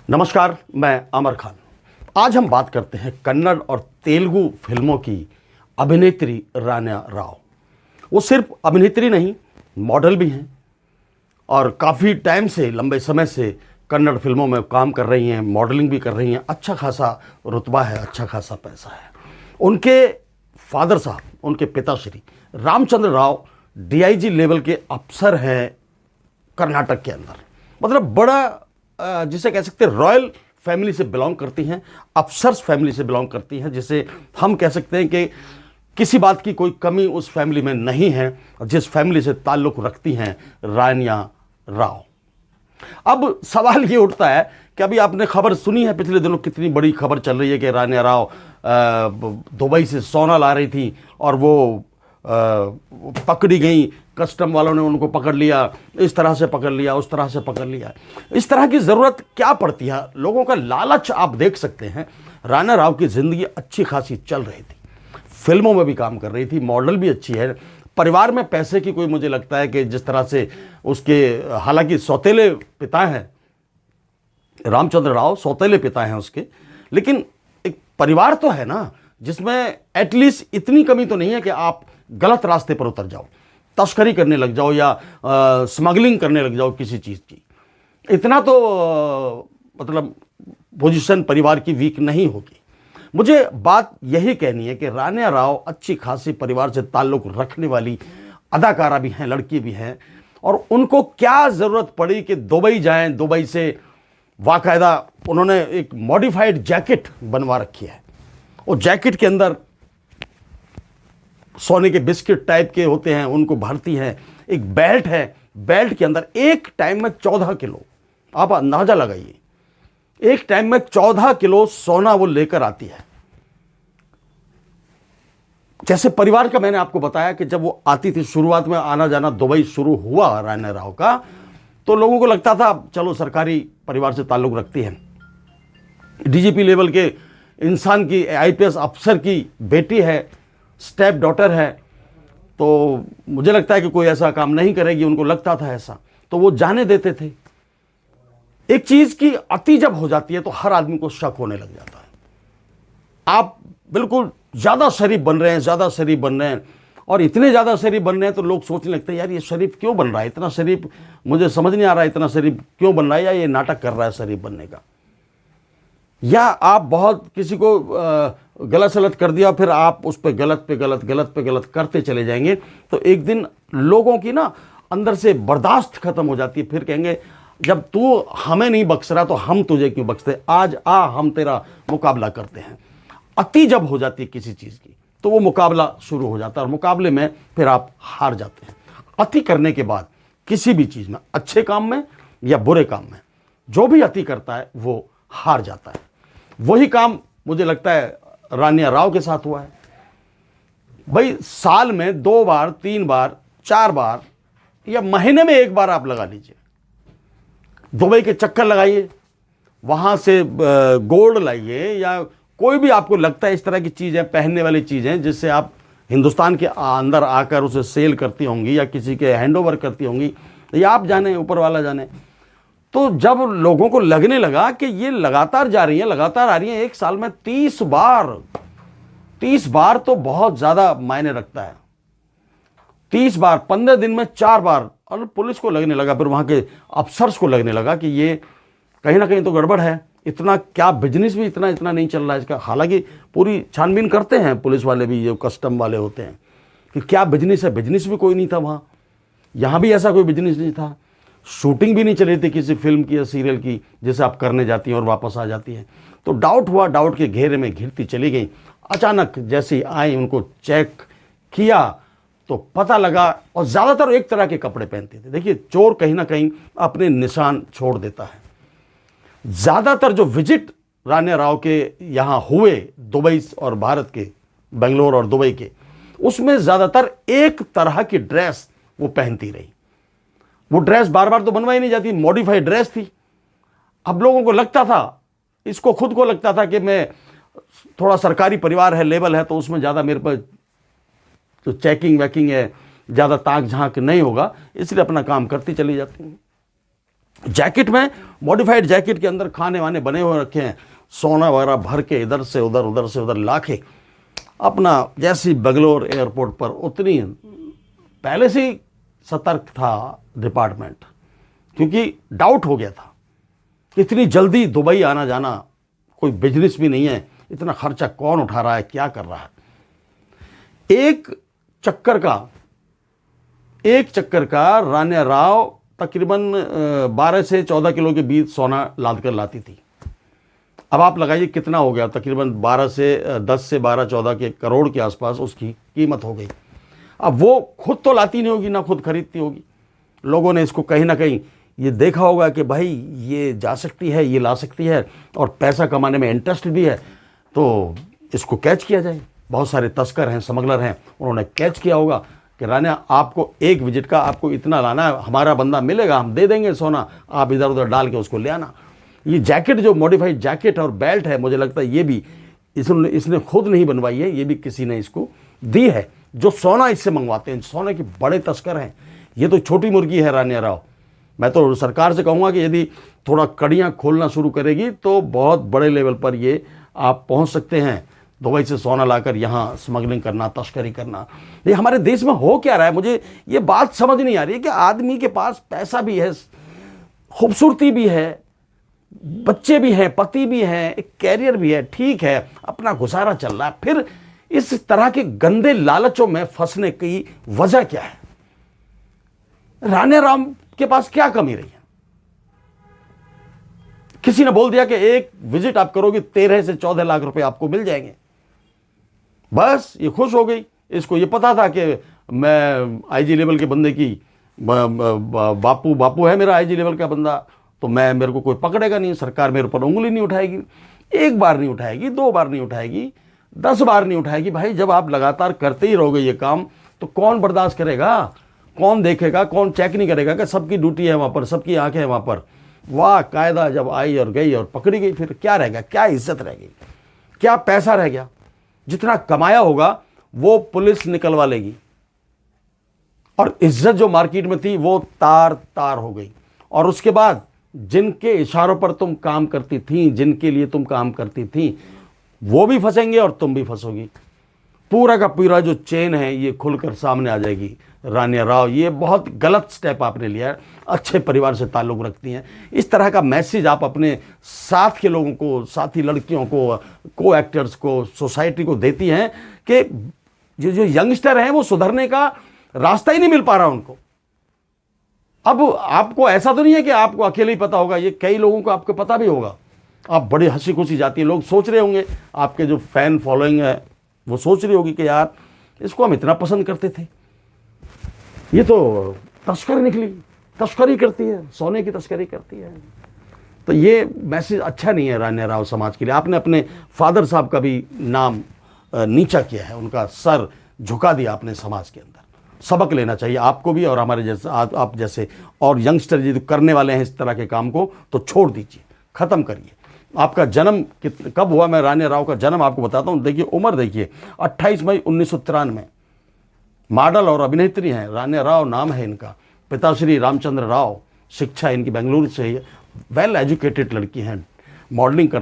नमस्कार, मैं अमर खान। आज हम बात करते हैं कन्नड़ और तेलुगु फिल्मों की अभिनेत्री रान्या राव। वो सिर्फ अभिनेत्री नहीं, मॉडल भी हैं और काफ़ी टाइम से, लंबे समय से कन्नड़ फिल्मों में काम कर रही हैं, मॉडलिंग भी कर रही हैं। अच्छा खासा रुतबा है, अच्छा खासा पैसा है। उनके फादर साहब, उनके पिताश्री रामचंद्र राव डीआईजी लेवल के अफसर हैं कर्नाटक के अंदर। मतलब बड़ा जिसे कह सकते हैं रॉयल फैमिली से बिलोंग करती हैं, अफसर्स फैमिली से बिलोंग करती हैं, जिसे हम कह सकते हैं कि किसी बात की कोई कमी उस फैमिली में नहीं है, जिस फैमिली से ताल्लुक़ रखती हैं रान्या राव। अब सवाल ये उठता है कि अभी आपने खबर सुनी है, पिछले दिनों कितनी बड़ी खबर चल रही है कि रान्या राव दुबई से सोना ला रही थी और वो पकड़ी गई। कस्टम वालों ने उनको पकड़ लिया, इस तरह से पकड़ लिया, उस तरह से पकड़ लिया। इस तरह की ज़रूरत क्या पड़ती है? लोगों का लालच आप देख सकते हैं। रान्या राव की ज़िंदगी अच्छी खासी चल रही थी, फिल्मों में भी काम कर रही थी, मॉडल भी अच्छी है। परिवार में पैसे की कोई, मुझे लगता है कि जिस तरह से उसके, हालांकि सौतेले पिता हैं रामचंद्र राव, सौतेले पिता हैं उसके, लेकिन एक परिवार तो है ना जिसमें एटलीस्ट इतनी कमी तो नहीं है कि आप गलत रास्ते पर उतर जाओ, तस्करी करने लग जाओ या स्मगलिंग करने लग जाओ किसी चीज़ की। इतना तो मतलब पोजीशन परिवार की वीक नहीं होगी। मुझे बात यही कहनी है कि रान्या राव अच्छी खासी परिवार से ताल्लुक़ रखने वाली अदाकारा भी हैं, लड़की भी हैं, और उनको क्या ज़रूरत पड़ी कि दुबई जाएं। दुबई से बाकायदा उन्होंने एक मॉडिफाइड जैकेट बनवा रखी है। वो जैकेट के अंदर सोने के बिस्किट टाइप के होते हैं, उनको भरती हैं। एक बेल्ट है, बेल्ट के अंदर एक टाइम में 14 किलो, आप अंदाजा लगाइए, एक टाइम में 14 किलो सोना वो लेकर आती है। जैसे परिवार का मैंने आपको बताया कि जब वो आती थी, शुरुआत में आना जाना दुबई शुरू हुआ रान्या राव का, तो लोगों को लगता था चलो सरकारी परिवार से ताल्लुक़ रखती है, डीजीपी लेवल के इंसान की, आईपीएस अफसर की बेटी है, स्टेप डॉटर है, तो मुझे लगता है कि कोई ऐसा काम नहीं करेगी। उनको लगता था ऐसा, तो वो जाने देते थे। एक चीज़ की अति जब हो जाती है तो हर आदमी को शक होने लग जाता है। आप बिल्कुल ज़्यादा शरीफ बन रहे हैं, ज़्यादा शरीफ बन रहे हैं, और इतने ज़्यादा शरीफ बन रहे हैं तो लोग सोचने लगते हैं यार ये शरीफ क्यों बन रहा है, इतना शरीफ, मुझे समझ नहीं आ रहा है इतना शरीफ क्यों बन रहा है, या ये नाटक कर रहा है शरीफ बनने का, या आप बहुत किसी को गलत सलत कर दिया, फिर आप उस पर गलत पे गलत, गलत पे गलत करते चले जाएंगे, तो एक दिन लोगों की ना अंदर से बर्दाश्त खत्म हो जाती है। फिर कहेंगे जब तू हमें नहीं बख्श रहा तो हम तुझे क्यों बख्शते, आज आ हम तेरा मुकाबला करते हैं। अति जब हो जाती है किसी चीज़ की तो वो मुकाबला शुरू हो जाता है, और मुकाबले में फिर आप हार जाते हैं। अति करने के बाद किसी भी चीज़ में, अच्छे काम में या बुरे काम में, जो भी अति करता है वो हार जाता है। वही काम मुझे लगता है रान्या राव के साथ हुआ है। भाई साल में 2 बार, 3 बार, 4 बार या महीने में 1 बार आप लगा लीजिए, दुबई के चक्कर लगाइए, वहाँ से गोल्ड लाइए, या कोई भी आपको लगता है इस तरह की चीज़ें, पहनने वाली चीज़ें जिससे आप हिंदुस्तान के अंदर आकर उसे सेल करती होंगी या किसी के हैंडओवर करती होंगी, या आप जाने, ऊपर वाला जाने। तो जब लोगों को लगने लगा कि ये लगातार जा रही है, लगातार आ रही है, एक साल में 30 बार, 30 बार तो बहुत ज़्यादा मायने रखता है। 30 बार 15 दिन में 4 बार, और पुलिस को लगने लगा, फिर वहाँ के अफसर्स को लगने लगा कि ये कहीं ना कहीं तो गड़बड़ है, इतना क्या बिजनेस भी इतना इतना नहीं चल रहा है इसका। हालांकि पूरी छानबीन करते हैं पुलिस वाले भी, जो कस्टम वाले होते हैं, कि क्या बिजनेस है। बिजनेस भी कोई नहीं था वहाँ, यहाँ भी ऐसा कोई बिजनेस नहीं था। शूटिंग भी नहीं चली थी किसी फिल्म की या सीरियल की, जैसे आप करने जाती हैं और वापस आ जाती हैं। तो डाउट हुआ, डाउट के घेरे में घिरती चली गई। अचानक जैसे ही आई, उनको चेक किया तो पता लगा, और ज़्यादातर एक तरह के कपड़े पहनते थे। देखिए, चोर कहीं ना कहीं अपने निशान छोड़ देता है। ज़्यादातर जो विजिट रान्या राव के यहाँ हुए, दुबई और भारत के, बेंगलोर और दुबई के, उसमें ज़्यादातर एक तरह की ड्रेस वो पहनती रही। वो ड्रेस बार बार तो बनवाई नहीं जाती, मॉडिफाइड ड्रेस थी। अब लोगों को लगता था, इसको खुद को लगता था कि मैं, थोड़ा सरकारी परिवार है, लेवल है, तो उसमें ज़्यादा मेरे पर जो चेकिंग वैकिंग है, ज़्यादा ताक झांक नहीं होगा, इसलिए अपना काम करती चली जाती हैं। जैकेट में, मॉडिफाइड जैकेट के अंदर खाने वाने बने हुए रखे हैं, सोना वगैरह भर के इधर से उधर, उधर से उधर ला के अपना, जैसी बेंगलोर एयरपोर्ट पर उतनी पहले से ही सतर्क था डिपार्टमेंट, क्योंकि डाउट हो गया था कि इतनी जल्दी दुबई आना जाना कोई बिजनेस भी नहीं है, इतना खर्चा कौन उठा रहा है, क्या कर रहा है। एक चक्कर का रान्या राव तकरीबन 12 से 14 किलो के बीच सोना लाद कर लाती थी। अब आप लगाइए कितना हो गया, तकरीबन 10 से 12-14 के करोड़ के आसपास उसकी कीमत हो गई। अब वो खुद तो लाती नहीं होगी, ना खुद खरीदती होगी, लोगों ने इसको कहीं ना कहीं ये देखा होगा कि भाई ये जा सकती है, ये ला सकती है और पैसा कमाने में इंटरेस्ट भी है, तो इसको कैच किया जाए। बहुत सारे तस्कर हैं, स्मगलर हैं, उन्होंने कैच किया होगा कि रान्या आपको एक विजिट का आपको इतना लाना है, हमारा बंदा मिलेगा, हम दे देंगे सोना, आप इधर उधर डाल के उसको ले आना। ये जैकेट जो मॉडिफाइड जैकेट और बेल्ट है, मुझे लगता है ये भी इसने खुद नहीं बनवाई है, ये भी किसी ने इसको दी है, जो सोना इससे मंगवाते हैं। सोने के बड़े तस्कर हैं, ये तो छोटी मुर्गी है रान्या राव। मैं तो सरकार से कहूँगा कि यदि थोड़ा कड़ियाँ खोलना शुरू करेगी तो बहुत बड़े लेवल पर ये आप पहुँच सकते हैं। दुबई से सोना लाकर यहाँ स्मगलिंग करना, तस्करी करना, ये हमारे देश में हो क्या रहा है, मुझे ये बात समझ नहीं आ रही है कि आदमी के पास पैसा भी है, खूबसूरती भी है, बच्चे भी हैं, पति भी हैं, एक कैरियर भी है, ठीक है, अपना गुजारा चल रहा है, फिर इस तरह के गंदे लालचों में फंसने की वजह क्या है? रान्या राव के पास क्या कमी रही है? किसी ने बोल दिया कि एक विजिट आप करोगे 13 से 14 लाख रुपए आपको मिल जाएंगे, बस ये खुश हो गई। इसको ये पता था कि मैं आईजी लेवल के बंदे की बापू है मेरा आईजी लेवल का बंदा, तो मेरे को कोई पकड़ेगा नहीं, सरकार मेरे ऊपर उंगली नहीं उठाएगी। एक बार नहीं उठाएगी, 2 बार नहीं उठाएगी, 10 बार नहीं उठाएगी। भाई जब आप लगातार करते ही रहोगे ये काम, तो कौन बर्दाश्त करेगा, कौन देखेगा, कौन चेक नहीं करेगा कि सबकी ड्यूटी है वहाँ पर, सबकी आंखें हैं वहाँ पर। वाह, कायदा जब आई और गई और पकड़ी गई, फिर क्या रह गया, क्या इज्जत रह गई, क्या पैसा रह गया? जितना कमाया होगा वो पुलिस निकलवा लेगी, और इज्जत जो मार्केट में थी वो तार तार हो गई। और उसके बाद जिनके इशारों पर तुम काम करती थी, जिनके लिए तुम काम करती थी, वो भी फंसेंगे और तुम भी फंसोगी। पूरा का पूरा जो चेन है ये खुलकर सामने आ जाएगी। रान्या राव, ये बहुत गलत स्टेप आपने लिया है। अच्छे परिवार से ताल्लुक़ रखती हैं, इस तरह का मैसेज आप अपने साथ के लोगों को, साथी लड़कियों को, को एक्टर्स को, सोसाइटी को देती हैं कि जो यंगस्टर हैं वो सुधरने का रास्ता ही नहीं मिल पा रहा उनको। अब आपको ऐसा तो नहीं है कि आपको अकेले ही पता होगा, ये कई लोगों को आपको पता भी होगा। आप बड़ी हंसी खुशी जाती है, लोग सोच रहे होंगे, आपके जो फैन फॉलोइंग है वो सोच रही होगी कि यार इसको हम इतना पसंद करते थे, ये तो तस्कर निकली, तस्करी करती है, सोने की तस्करी करती है। तो ये मैसेज अच्छा नहीं है रान्या राव समाज के लिए। आपने अपने फादर साहब का भी नाम नीचा किया है, उनका सर झुका दिया आपने समाज के अंदर। सबक लेना चाहिए आपको भी, और हमारे जैसे आप जैसे और यंगस्टर जो करने वाले हैं इस तरह के काम को, तो छोड़ दीजिए, ख़त्म करिए। आपका जन्म कब हुआ? मैं रान्या राव का जन्म आपको बताता हूँ। देखिए उम्र, देखिए 28 मई 1993। मॉडल और अभिनेत्री हैं, रान्या राव नाम है इनका। पिताश्री रामचंद्र राव, शिक्षा इनकी बेंगलुरु से, वेल एजुकेटेड लड़की हैं, मॉडलिंग कर